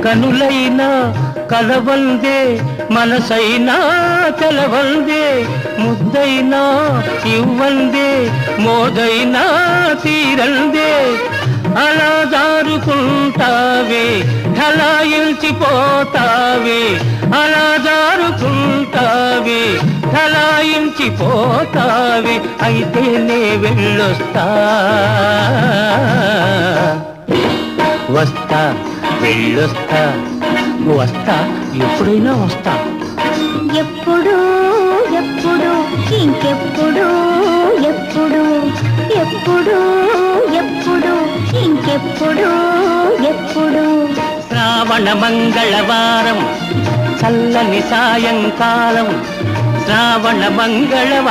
కనులైనా కలవందే మనసైనా తెలవందే ముద్దైనా ఇవ్వందే మోదైనా తీరందే అలా జారుకుంటావే ఢలాయించిపోతావే అలా జారుకుంటావే ఢలాయించిపోతావే అయితేనే వెళ్ళొస్తా వస్తా వెళ్ళొస్తా వస్తా ఎప్పుడైనా వస్తా ఎప్పుడు ఎప్పుడు ఇంకెప్పుడు ఎప్పుడు ఎప్పుడు ఎప్పుడు ఇంకెప్పుడు ఎప్పుడు శ్రావణ మంగళవారం చల్లని సాయంకాలం శ్రావణ మంగళవారం